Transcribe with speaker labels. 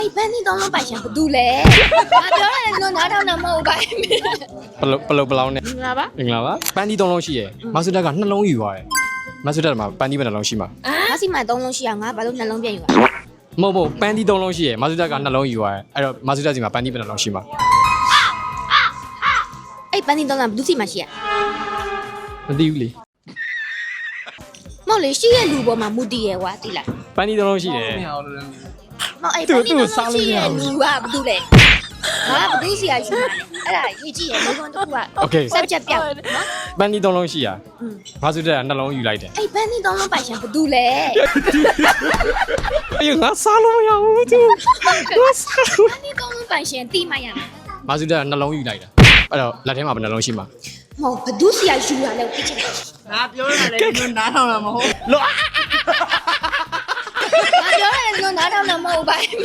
Speaker 1: အဲ့ဘန်ဒီတော့လုံးပိုင်ရှင်ဘာတူလဲငါပြောတယ်နော်နားထောင်တော့မဟုတ်ပါဘူး
Speaker 2: ပလောင်းနဲ့
Speaker 1: ငါပါ
Speaker 2: မင်္ဂလာပါပန်းဒီ3လုံးရှိရယ်မဆူတက်က2လုံးယူသွားတယ်မဆူတက်မှာပန်းဒီဘယ်နှလုံးရှိမှာ
Speaker 1: ငါစီမှာ3လုံးရှိအောင်ငါဘာလို့နှလုံးပြန်ယူရ
Speaker 2: မဟုတ်ပန်းဒီ3လုံးရှိရယ်မဆူတက်က2လုံးယူသွားတယ်အဲ့တော့မဆူတက်စီမှာပန်းဒီဘယ်နှလုံးရှိမှာ
Speaker 1: အဲ့ဘန်ဒီတော့လုံးဘလူးစီမှာရှိရ
Speaker 2: မသိဘူးလေ
Speaker 1: မဟုတ်လေရှိရလူပေါ်မှာမူတည်ရကွာတိလား
Speaker 2: ပန်းဒီ3လုံးရှိတယ်
Speaker 1: မဟုတ်အဲ့ဘန်ဒီတော့လုံးရှိရလူကဘာတူလဲငါဘလူးစီရယူမှာအဲ့ဒါရေးကြည့်ရဘယ်ကောင်တစ်ခုက
Speaker 2: โอเค
Speaker 1: စက်ချက်ပြောက်နော်
Speaker 2: ပန်းဒီ3လုံးရှိရမဆူတက်က2လုံးယူလိုက်တယ်
Speaker 1: အဲ့ဘန်ဒီတော့လုံးပိုင်ရှင်ဘာတူလဲ
Speaker 2: အေးငါစားလို့မရဘူးသူငါစားလို့
Speaker 1: ဘန်ဒီတော့လုံးပိုင်ရှင်တီးမရမယ်
Speaker 2: မဆူတက်က2လုံးယူလိုက်တာအဲ့တော့လက်ထဲမှာဘယ်နှလုံးရှိမှာ
Speaker 1: မဟုတ်ဘဒုစီရယူရလဲသိချင်တယ်
Speaker 3: ငါပြောရတယ်လည်းနားထောင်တာမဟုတ်
Speaker 2: လော
Speaker 1: ငါပြောတယ်နော်နားထောင်တော့မဟုတ်ပါဘူး